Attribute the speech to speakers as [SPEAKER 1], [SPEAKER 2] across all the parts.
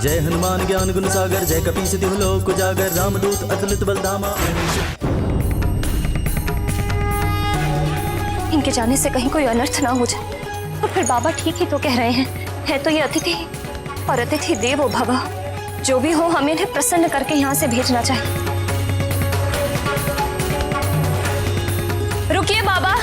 [SPEAKER 1] जय हनुमान ज्ञान गुण सागर, जय कपीस तिहु लोक उजागर, रामदूत अतुलित बलधामा।
[SPEAKER 2] इनके जाने से कहीं कोई अनर्थ ना हो जाए। और फिर बाबा ठीक ही तो कह रहे हैं, है तो ये अतिथि और अतिथि देवो भव। जो भी हो, हमें इन्हें प्रसन्न करके यहाँ से भेजना चाहिए। रुकिए बाबा।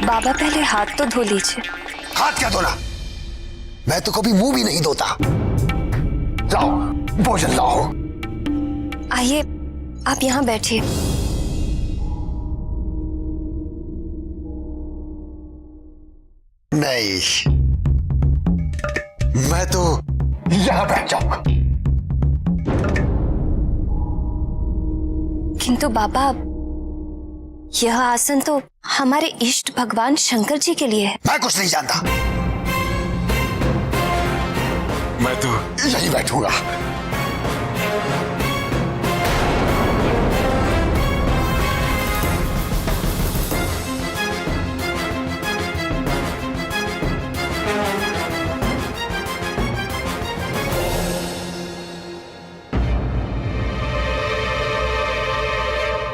[SPEAKER 2] बाबा पहले हाथ तो धो लीजिए।
[SPEAKER 3] हाथ क्या धोना? मैं तो कभी मुंह भी नहीं धोता। लाओ भोजन लाओ।
[SPEAKER 2] आइए, आप यहाँ बैठिए।
[SPEAKER 3] नहीं, मैं तो यहाँ बैठ जाऊंगा।
[SPEAKER 2] किंतु बाबा, यह आसन तो हमारे इष्ट भगवान शंकर जी के लिए है।
[SPEAKER 3] मैं कुछ नहीं जानता। मैं तो यहीं बैठूंगा।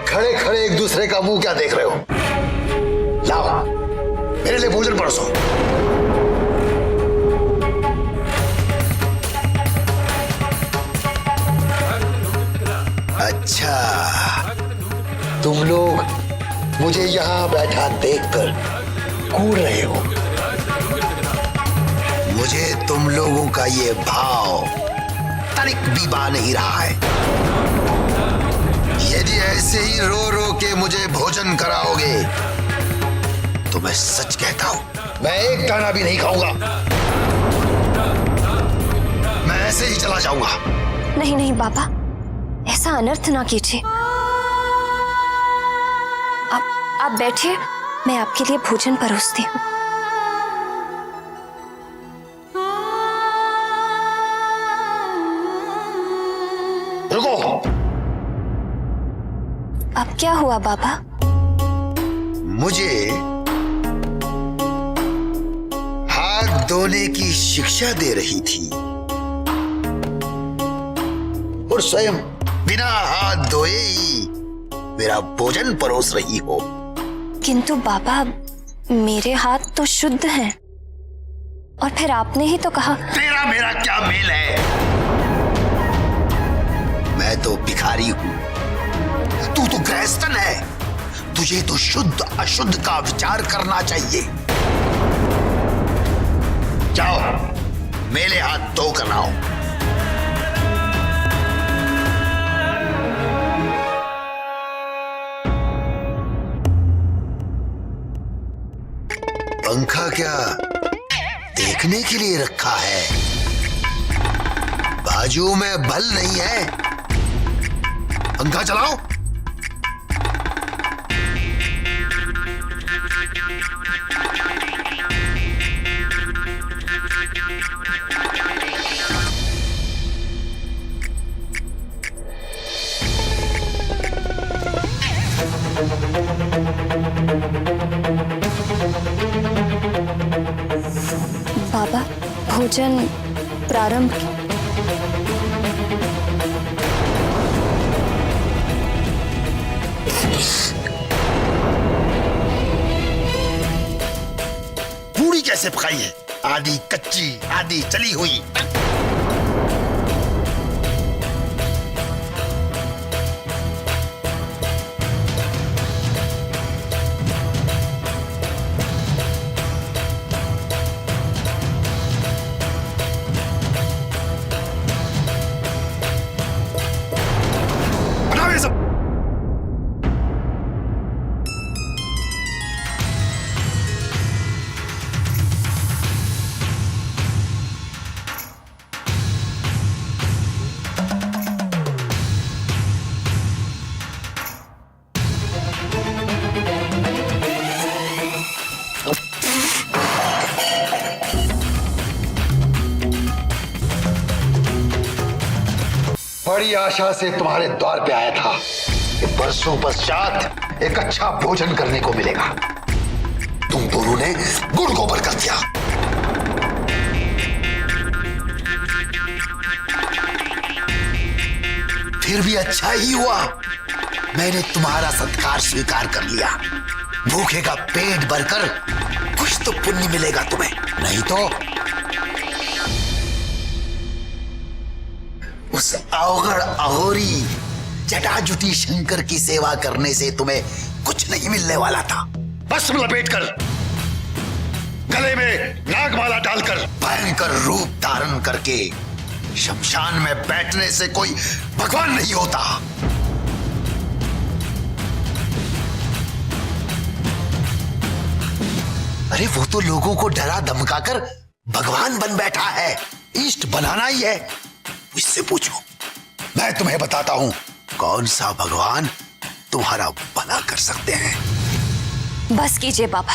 [SPEAKER 3] खड़े खड़े एक दूसरे का मुंह क्या देख रहे हो? लाओ, मेरे लिए भोजन परोसो। अच्छा, तुम लोग मुझे यहां बैठा देखकर कूद रहे हो। मुझे तुम लोगों का ये भाव तनिक भी बा नहीं रहा है। यदि ऐसे ही रो रो के मुझे भोजन कराओगे तो मैं सच कहता हूं, मैं एक दाना भी नहीं खाऊंगा। मैं ऐसे ही चला जाऊंगा।
[SPEAKER 2] नहीं नहीं बाबा, ऐसा अनर्थ ना कीजिए। आप बैठिए, मैं आपके लिए भोजन परोसती हूँ।
[SPEAKER 3] रुको।
[SPEAKER 2] अब क्या हुआ बाबा?
[SPEAKER 3] मुझे हाथ धोने की शिक्षा दे रही थी और स्वयं बिना हाथ धोए ही मेरा भोजन परोस रही हो।
[SPEAKER 2] किंतु बाबा, मेरे हाथ तो शुद्ध हैं। और फिर आपने ही तो कहा।
[SPEAKER 3] तेरा मेरा क्या मेल है? मैं तो भिखारी हूं, तू तो गृहस्थन है। तुझे तो शुद्ध अशुद्ध का विचार करना चाहिए। जाओ, मेरे हाथ धो कर लाओ। पंखा क्या देखने के लिए रखा है? बाजू में बल नहीं है। पंखा चलाओ।
[SPEAKER 2] बाबा, भोजन प्रारंभ।
[SPEAKER 3] पूरी कैसे पकाई है? आधी कच्ची, आधी चली हुई। बनाओ ये सब। बड़ी आशा से तुम्हारे द्वार पे आया था कि बरसों पश्चात एक अच्छा भोजन करने को मिलेगा। तुम दोनों ने गुड़ गोबर कर दिया। फिर भी अच्छा ही हुआ, मैंने तुम्हारा सत्कार स्वीकार कर लिया। भूखे का पेट भरकर कुछ तो पुण्य मिलेगा तुम्हें, नहीं तो उस अवगढ़ अघोरी जटाजुटी शंकर की सेवा करने से तुम्हें कुछ नहीं मिलने वाला था।
[SPEAKER 4] भस्म लपेटकर, गले में नागमाला डालकर,
[SPEAKER 3] भयंकर रूप धारण करके शमशान में बैठने से कोई भगवान नहीं होता। अरे वो तो लोगों को डरा धमकाकर भगवान बन बैठा है, इष्ट बनाना ही है। इससे पूछो, मैं तुम्हें बताता हूं कौन सा भगवान तुम्हारा भला कर सकते हैं।
[SPEAKER 2] बस कीजिए बाबा।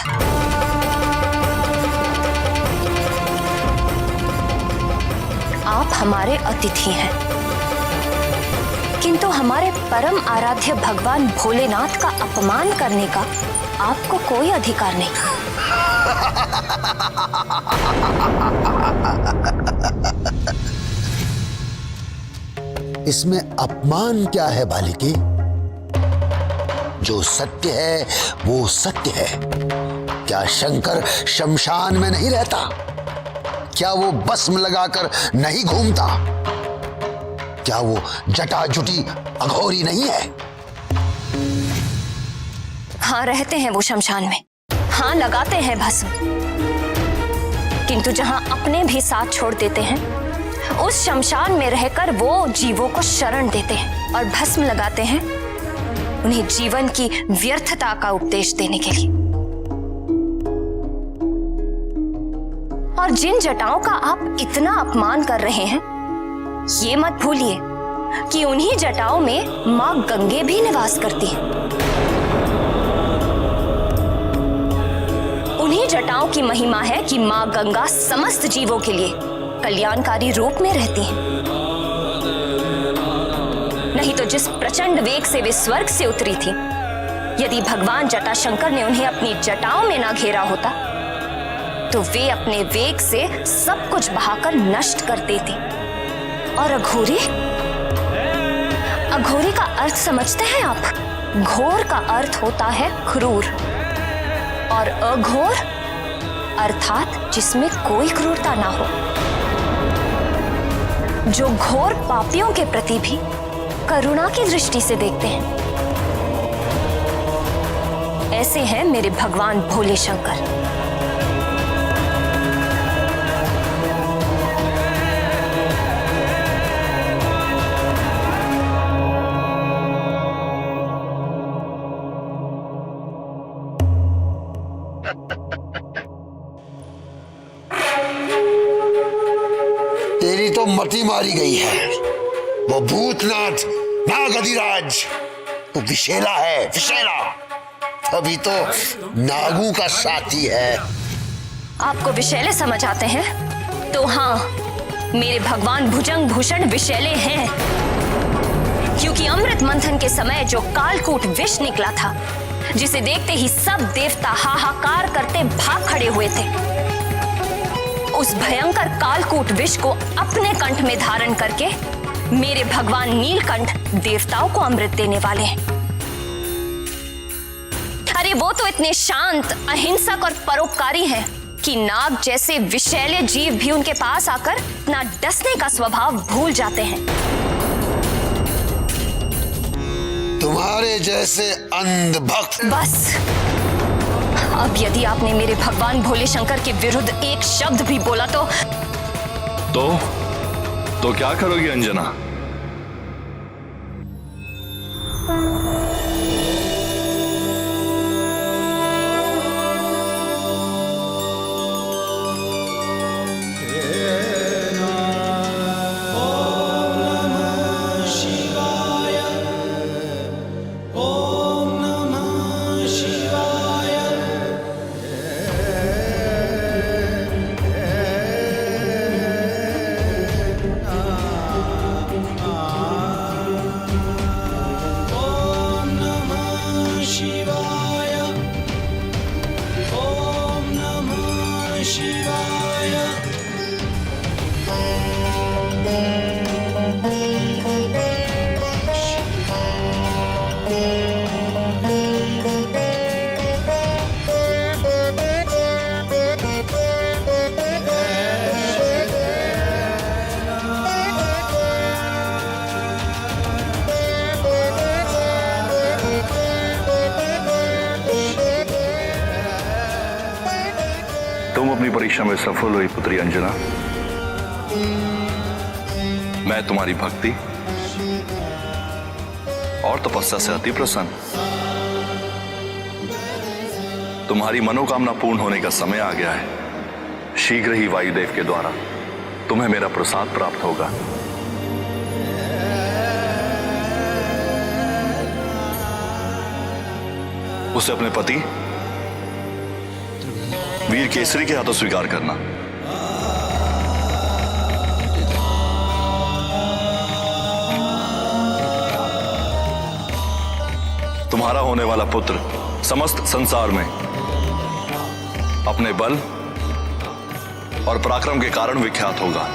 [SPEAKER 2] आप हमारे अतिथि हैं, किंतु हमारे परम आराध्य भगवान भोलेनाथ का अपमान करने का आपको कोई अधिकार नहीं।
[SPEAKER 3] इसमें अपमान क्या है बालिके? जो सत्य है वो सत्य है। क्या शंकर शमशान में नहीं रहता? क्या वो भस्म लगाकर नहीं घूमता? क्या वो जटाजुटी अघोरी नहीं है?
[SPEAKER 2] हाँ, रहते हैं वो शमशान में, हाँ लगाते हैं भस्म, किंतु जहां अपने भी साथ छोड़ देते हैं उस शमशान में रहकर वो जीवों को शरण देते हैं और भस्म लगाते हैं उन्हें जीवन की व्यर्थता का उपदेश देने के लिए। और जिन जटाओं का आप इतना अपमान कर रहे हैं, ये मत भूलिए कि उन्हीं जटाओं में मां गंगे भी निवास करती हैं। उन्हीं जटाओं की महिमा है कि मां गंगा समस्त जीवों के लिए कल्याणकारी रूप में रहती हैं। नहीं तो जिस प्रचंड वेग से वे स्वर्ग से उतरी थी, यदि भगवान जटाशंकर ने उन्हें अपनी जटाओं में ना घेरा होता तो वे अपने वेग से सब कुछ बहाकर नष्ट कर देती। और अघोरी, अघोरी का अर्थ समझते हैं आप? घोर का अर्थ होता है क्रूर, और अघोर अर्थात जिसमें कोई क्रूरता ना हो, जो घोर पापियों के प्रति भी करुणा की दृष्टि से देखते हैं। ऐसे हैं मेरे भगवान भोले शंकर।
[SPEAKER 3] तेरी तो मति मारी गई है। वो भूतनाथ नागधिराज वो विशेला है, विशेला। अभी तो नागू का साथी है।
[SPEAKER 2] आपको विशैले समझ आते हैं? तो हाँ, मेरे भगवान भुजंग भूषण विशैले हैं, क्योंकि अमृत मंथन के समय जो कालकूट विष निकला था, जिसे देखते ही सब देवता हाहाकार करते भाग खड़े हुए थे, उस भयंकर कालकूट विष को अपने कंठ में धारण करके मेरे भगवान नीलकंठ देवताओं को अमृत देने वाले हैं। अरे वो तो इतने शांत, अहिंसक और परोपकारी हैं कि नाग जैसे विषैले जीव भी उनके पास आकर अपना डसने का स्वभाव भूल जाते हैं।
[SPEAKER 3] तुम्हारे जैसे अंधभक्त।
[SPEAKER 2] बस अब यदि आपने मेरे भगवान भोले शंकर के विरुद्ध एक शब्द भी बोला
[SPEAKER 4] तो क्या करोगी अंजना? तुम अपनी परीक्षा में सफल हुई पुत्री अंजना। मैं तुम्हारी भक्ति और तपस्या से अति प्रसन्न। तुम्हारी मनोकामना पूर्ण होने का समय आ गया है। शीघ्र ही वायुदेव के द्वारा तुम्हें मेरा प्रसाद प्राप्त होगा। उसे अपने पति वीर केसरी के हाथों स्वीकार करना। तुम्हारा होने वाला पुत्र समस्त संसार में अपने बल और पराक्रम के कारण विख्यात होगा।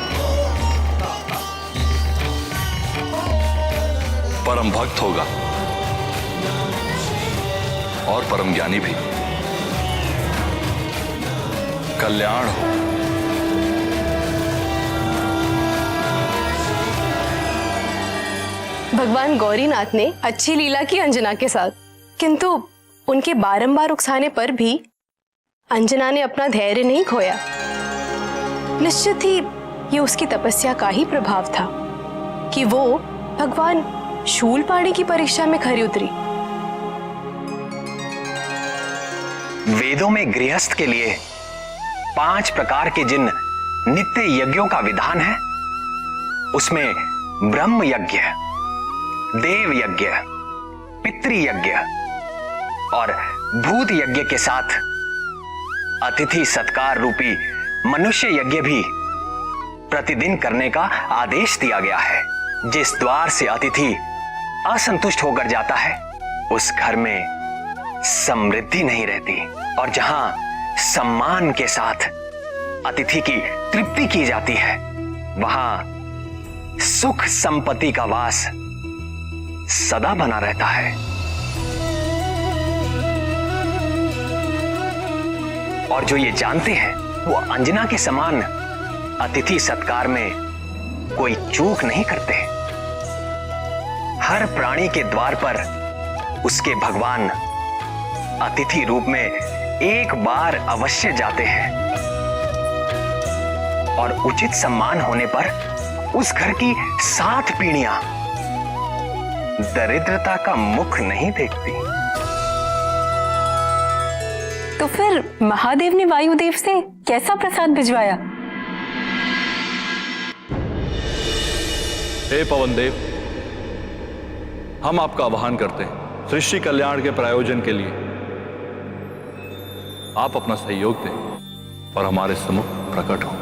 [SPEAKER 4] परम भक्त होगा और परम ज्ञानी भी। कल्याण हो।
[SPEAKER 5] भगवान गौरीनाथ ने अच्छी लीला की अंजना के साथ, किंतु उनके बारंबार उकसाने पर भी अंजना ने अपना धैर्य नहीं खोया। निश्चित ही ये उसकी तपस्या का ही प्रभाव था कि वो भगवान शूलपाणी की परीक्षा में खरी उतरी।
[SPEAKER 6] वेदों में गृहस्थ के लिए 5 प्रकार के जिन नित्य यज्ञों का विधान है, उसमें ब्रह्म यज्ञ, देव यज्ञ, पितृ यज्ञ और भूत यज्ञ के साथ अतिथि सत्कार रूपी मनुष्य यज्ञ भी प्रतिदिन करने का आदेश दिया गया है। जिस द्वार से अतिथि असंतुष्ट होकर जाता है, उस घर में समृद्धि नहीं रहती, और जहां सम्मान के साथ अतिथि की तृप्ति की जाती है, वहां सुख संपत्ति का वास सदा बना रहता है। और जो ये जानते हैं, वो अंजना के समान अतिथि सत्कार में कोई चूक नहीं करते। हर प्राणी के द्वार पर उसके भगवान अतिथि रूप में एक बार अवश्य जाते हैं, और उचित सम्मान होने पर उस घर की 7 पीढ़ियां दरिद्रता का मुख नहीं देखती।
[SPEAKER 5] तो फिर महादेव ने वायुदेव से कैसा प्रसाद भिजवाया?
[SPEAKER 4] हे पवन देव, हम आपका आह्वान करते हैं सृष्टि कल्याण के प्रायोजन के लिए आप अपना सहयोग दें और हमारे सम्मुख प्रकट हो।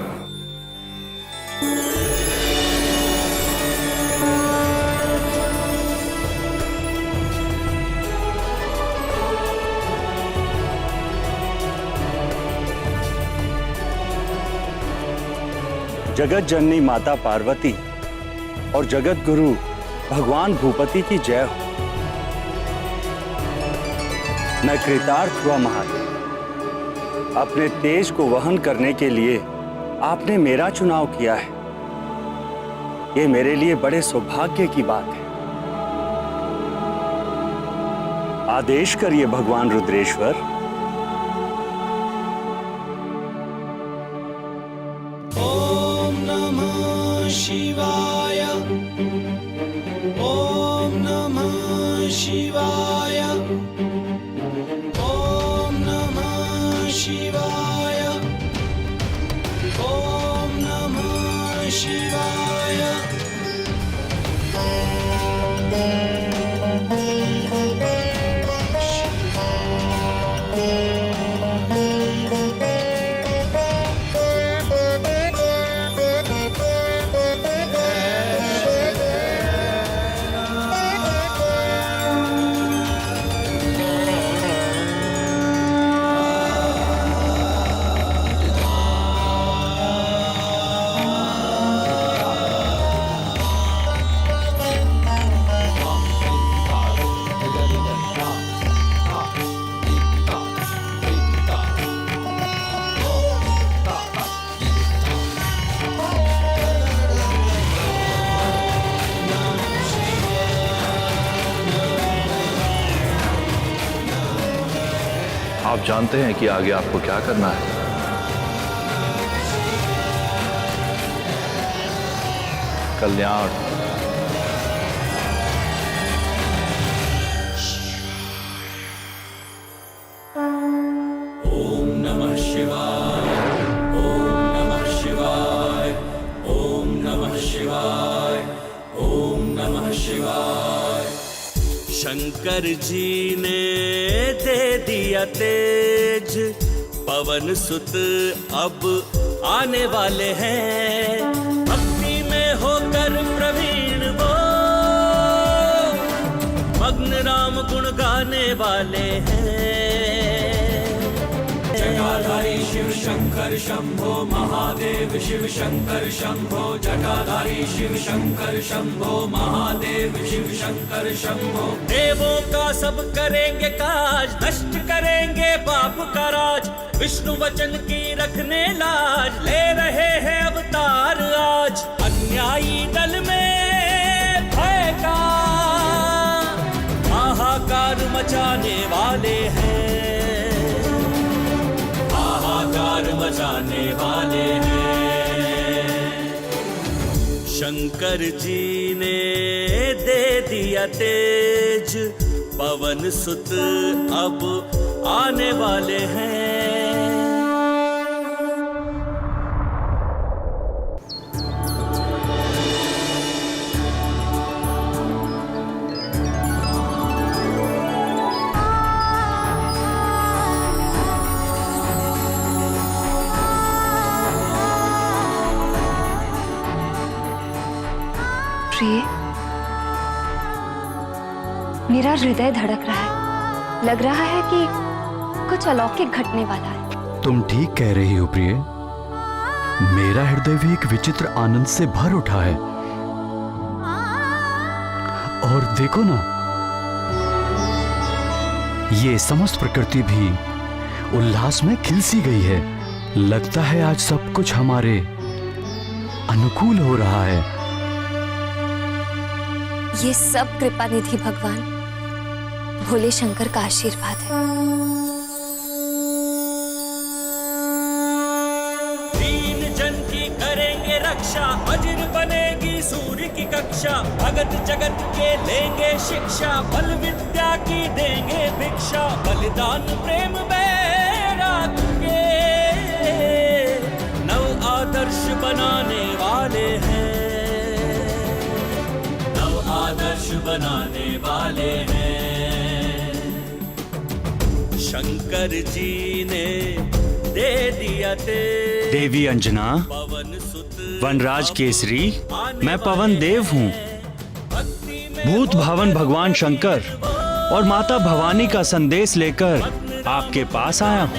[SPEAKER 7] जगत जननी माता पार्वती और जगत गुरु भगवान भूपति की जय हो। मैं कृतार्थ हुआ महादेव। अपने तेज को वहन करने के लिए आपने मेरा चुनाव किया है। ये मेरे लिए बड़े सौभाग्य की बात है। आदेश करिए भगवान रुद्रेश्वर।
[SPEAKER 8] शिवाय ओम नमः शिवाय ओम नमः शिवाय ओम नमः शिवाय।
[SPEAKER 4] आप जानते हैं कि आगे आपको क्या करना है। कल्याण।
[SPEAKER 8] ॐ नमः शिवाय। ॐ नमः शिवाय। ॐ नमः शिवाय। ॐ नमः शिवाय। शंकर जी ने दे दिया तेज, पवन सुत अब आने वाले हैं। भक्ति में होकर प्रवीण वो, मग्न राम गुण गाने वाले हैं। जटाधारी शिव शंकर शंभो महादेव, शिव शंकर शंभो। जटाधारी शिव शंकर शंभो महादेव, शिव शंकर शंभो। देवों का सब करेंगे काज, नष्ट करेंगे पाप का राज। विष्णु वचन की रखने लाज, ले रहे हैं अवतार आज। अन्यायी दल में भय का हाहाकार मचाने वाले हैं। हाहाकार मचाने वाले हैं। शंकर जी ने दे दिया तेज, पवन सुत अब आने वाले हैं।
[SPEAKER 2] प्रिय, मेरा हृदय धड़क रहा है। लग रहा है कि कुछ अलौकिक घटने वाला है।
[SPEAKER 9] तुम ठीक कह रही हो प्रिय। मेरा हृदय भी एक विचित्र आनंद से भर उठा है। और देखो ना, ये समस्त प्रकृति भी उल्लास में खिल सी गई है। लगता है आज सब कुछ हमारे अनुकूल हो रहा है।
[SPEAKER 2] ये सब कृपा निधि भगवान भोले शंकर का आशीर्वाद है।
[SPEAKER 8] दीन जन की करेंगे रक्षा, वज्र बनेगी सूर्य की कक्षा। भगत जगत के लेंगे शिक्षा, बल विद्या की देंगे भिक्षा। बलिदान प्रेम बैराग के नव आदर्श बनाने वाले हैं। नव आदर्श बनाने वाले हैं। शंकर जी ने दे दिया तेज,
[SPEAKER 7] देवी अंजना,
[SPEAKER 8] पवन सुत
[SPEAKER 7] वनराज केसरी, मैं पवन देव हूँ। भूत भावन भगवान शंकर और माता भवानी का संदेश लेकर आपके पास आया हूँ।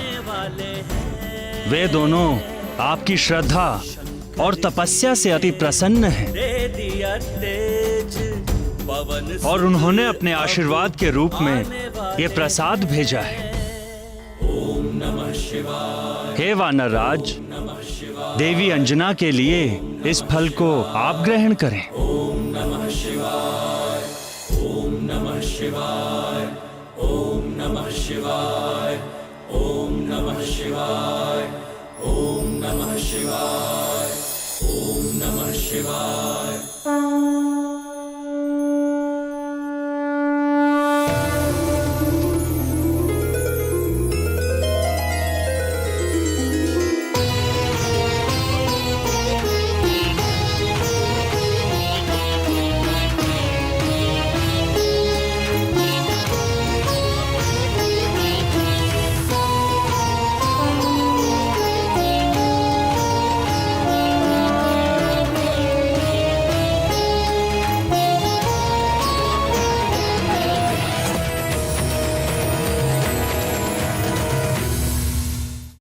[SPEAKER 7] वे दोनों आपकी श्रद्धा और तपस्या से अति प्रसन्न हैं।
[SPEAKER 8] दे दिया तेज, पवन सुत
[SPEAKER 7] और उन्होंने अपने आशीर्वाद के रूप में ये प्रसाद भेजा है।
[SPEAKER 8] ओम नमः शिवाय।
[SPEAKER 7] हे वानर राज, देवी अंजना के लिए इस फल को आप ग्रहण करें।
[SPEAKER 8] ओम नमः शिवाय। ओम नमः शिवाय। ओम नमः शिवाय। ओम नमः शिवाय। ओम नमः शिवाय। ओम नमः शिवाय।